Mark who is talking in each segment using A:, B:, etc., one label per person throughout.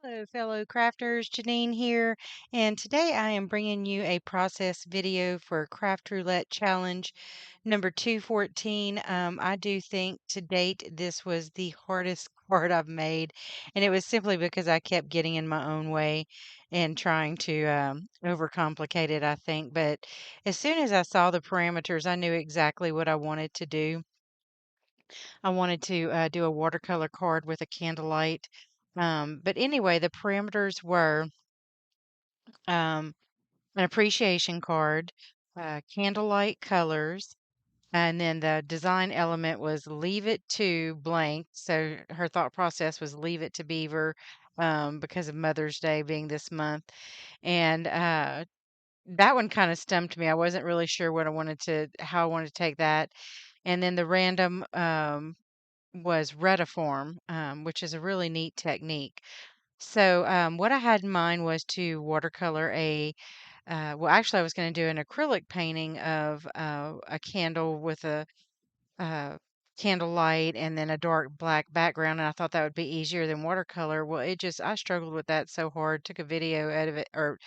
A: Hello, fellow crafters. Janine here, and today I am bringing you a process video for Craft Roulette Challenge number 214. I do think to date this was the hardest card I've made, and it was simply because I kept getting in my own way and trying to overcomplicate it, I think. But as soon as I saw the parameters, I knew exactly what I wanted to do. I wanted to do a watercolor card with a candlelight. But anyway, the parameters were um, an appreciation card, candlelight colors, and then the design element was leave it to blank. So her thought process was leave it to beaver because of Mother's Day being this month. And that one kind of stumped me. I wasn't really sure how I wanted to take that. And then the random was Retiform, which is a really neat technique. So, what I had in mind was to watercolor well, actually, I was going to do an acrylic painting of a candle with a uh, candlelight and then a dark black background. And I thought that would be easier than watercolor. Well, I struggled with that so hard, took a video out of it, or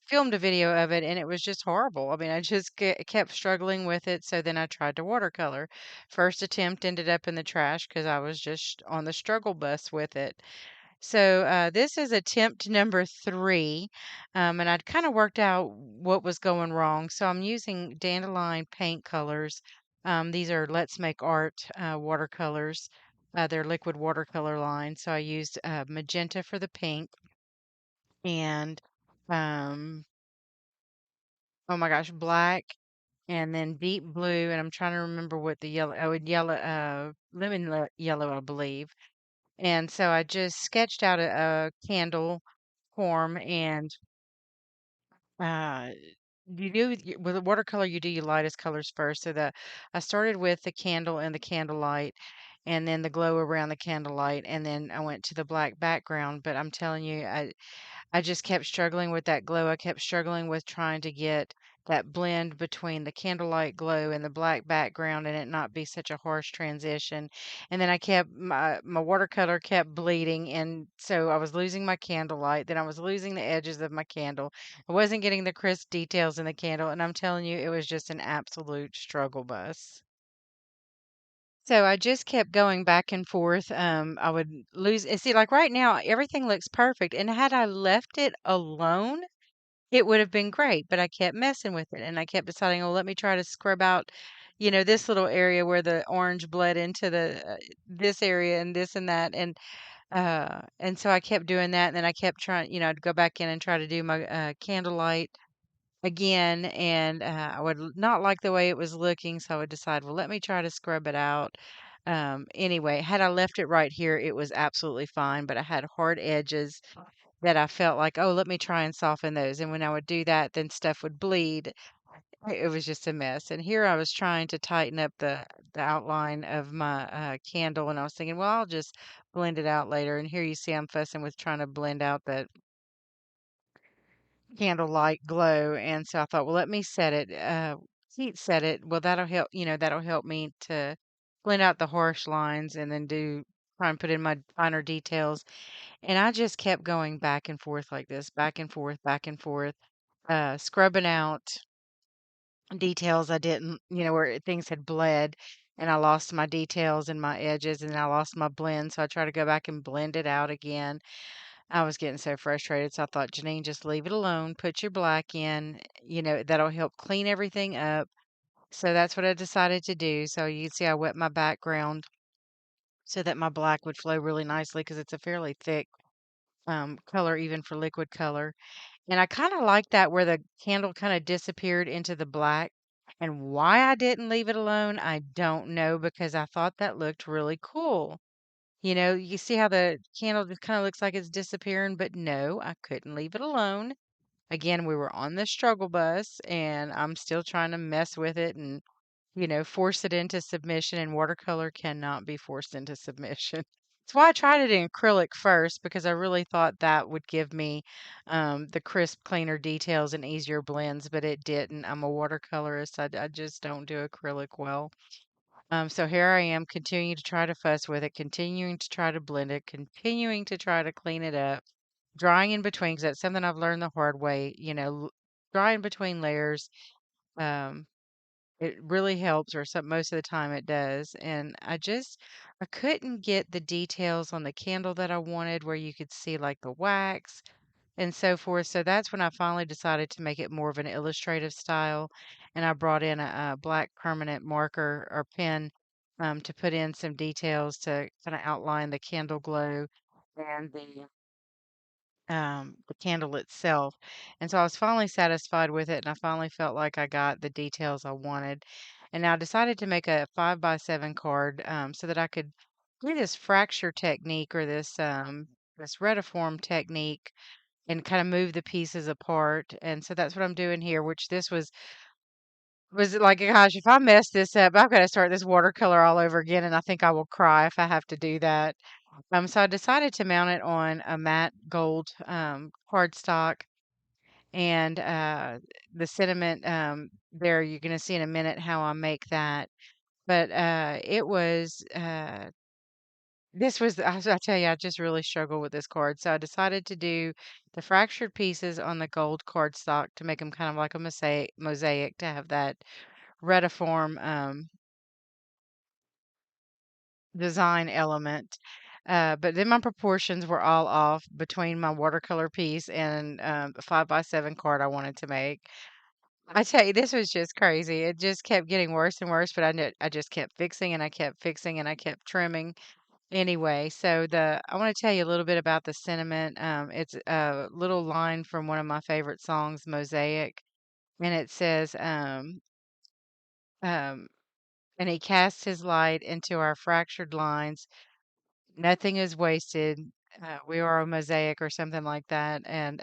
A: filmed a video of it, and it was just horrible. I mean, I just kept struggling with it. So then I tried to watercolor. First attempt ended up in the trash because I was just on the struggle bus with it. So this is attempt number three, and I'd kind of worked out what was going wrong. So I'm using dandelion paint colors. These are Let's Make Art watercolors. They're liquid watercolor line. So I used magenta for the pink and um, oh my gosh, black and then deep blue. And I'm trying to remember what the yellow, yellow, yellow, I believe. And so I just sketched out a candle form and uh with a watercolor you do your lightest colors first. So the I started with the candle and the candlelight and then the glow around the candlelight and then I went to the black background. But I'm telling you, I just kept struggling with that glow. I kept struggling with trying to get that blend between the candlelight glow and the black background and it not be such a harsh transition. And then my watercolor kept bleeding and so I was losing my candlelight, then I was losing the edges of my candle. I wasn't getting the crisp details in the candle and I'm telling you it was just an absolute struggle bus. So I just kept going back and forth. I would lose and see, like right now, everything looks perfect. And had I left it alone, it would have been great. But I kept messing with it and I kept deciding, oh, let me try to scrub out, this little area where the orange bled into the this area and this and that. And so I kept doing that. And then I kept trying, I'd go back in and try to do my candlelight again, and I would not like the way it was looking, so I would decide, well, let me try to scrub it out. Anyway, had I left it right here, it was absolutely fine, but I had hard edges that I felt like, oh, let me try and soften those. And when I would do that, then stuff would bleed. It was just a mess. And here I was trying to tighten up the outline of my candle, and I was thinking, well, I'll just blend it out later. And here you see I'm fussing with trying to blend out the candlelight glow, and so I thought, well, let me set it, heat set it. Well, that'll help me to blend out the harsh lines and then try and put in my finer details. And I just kept going back and forth like this, back and forth, back and forth, scrubbing out details I didn't, where things had bled. And I lost my details and my edges and I lost my blend. So I tried to go back and blend it out again. I was getting so frustrated, so I thought, Janine, just leave it alone. Put your black in. That'll help clean everything up. So that's what I decided to do. So you see, I wet my background so that my black would flow really nicely because it's a fairly thick color, even for liquid color. And I kind of like that where the candle kind of disappeared into the black. And why I didn't leave it alone, I don't know because I thought that looked really cool. You see how the candle just kind of looks like it's disappearing, but no, I couldn't leave it alone. Again, we were on the struggle bus and I'm still trying to mess with it and, force it into submission, and watercolor cannot be forced into submission. That's why I tried it in acrylic first because I really thought that would give me the crisp, cleaner details and easier blends, but it didn't. I'm a watercolorist. I just don't do acrylic well. So here I am continuing to try to fuss with it, continuing to try to blend it, continuing to try to clean it up. drying in between, because that's something I've learned the hard way, drying between layers. Um, it really helps, or some most of the time it does. And I couldn't get the details on the candle that I wanted, where you could see like the wax and so forth. So that's when I finally decided to make it more of an illustrative style. And I brought in a black permanent marker or pen to put in some details to kind of outline the candle glow and the candle itself. And so I was finally satisfied with it, and I finally felt like I got the details I wanted. And now I decided to make a 5x7 card so that I could do this fracture technique, or this retiform technique, and kind of move the pieces apart. And so that's what I'm doing here, which this was like, gosh, if I mess this up, I've got to start this watercolor all over again, and I think I will cry if I have to do that. So I decided to mount it on a matte gold cardstock, and the sentiment there, you're going to see in a minute how I make that. But this was, I tell you, I just really struggle with this card. So I decided to do the fractured pieces on the gold cardstock to make them kind of like a mosaic, to have that retiform design element. But then my proportions were all off between my watercolor piece and the 5x7 card I wanted to make. I tell you, this was just crazy. It just kept getting worse and worse, but I just kept fixing, and I kept fixing, and I kept trimming. Anyway, so I want to tell you a little bit about the sentiment. It's a little line from one of my favorite songs, Mosaic, and it says, um, and he casts his light into our fractured lines. Nothing is wasted. We are a mosaic, or something like that. And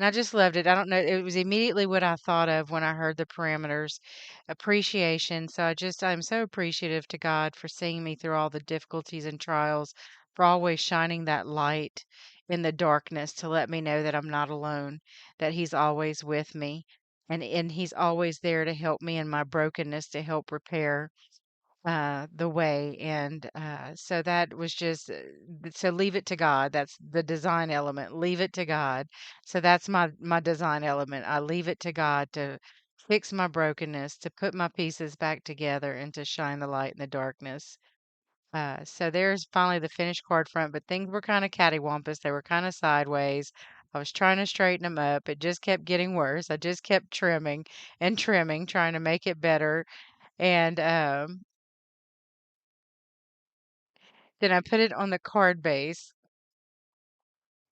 A: I just loved it. I don't know. It was immediately what I thought of when I heard the parameters, appreciation. So I'm so appreciative to God for seeing me through all the difficulties and trials, for always shining that light in the darkness to let me know that I'm not alone, that He's always with me. And He's always there to help me in my brokenness, to help repair the way. And so that was just so leave it to God. That's the design element. Leave it to God. So that's my design element. I leave it to God to fix my brokenness, to put my pieces back together, and to shine the light in the darkness. So there's finally the finished card front, but things were kind of cattywampus. They were kind of sideways. I was trying to straighten them up. It just kept getting worse. I just kept trimming and trimming, trying to make it better. And then I put it on the card base,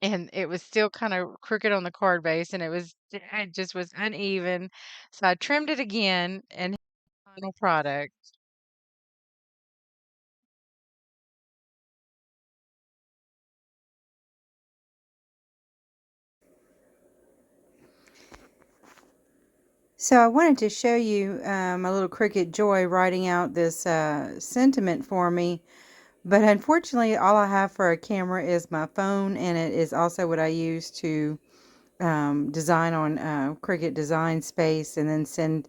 A: and it was still kind of crooked on the card base, and it just was uneven. So I trimmed it again, and final product. So I wanted to show you my little Cricut Joy writing out this sentiment for me. But unfortunately, all I have for a camera is my phone, and it is also what I use to design on Cricut Design Space, and then send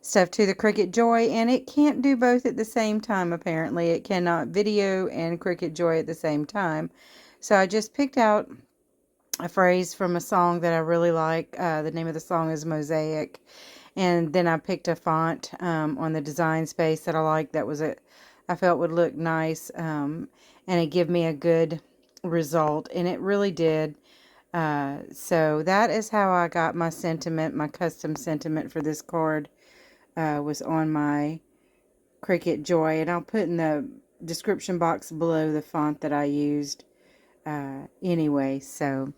A: stuff to the Cricut Joy. And it can't do both at the same time, apparently. It cannot video and Cricut Joy at the same time. So I just picked out a phrase from a song that I really like. The name of the song is Mosaic. And then I picked a font on the Design Space that I liked, I felt would look nice, and it give me a good result, and it really did. So that is how I got my sentiment, my custom sentiment for this card, was on my Cricut Joy. And I'll put in the description box below the font that I used anyway. So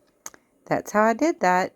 A: that's how I did that.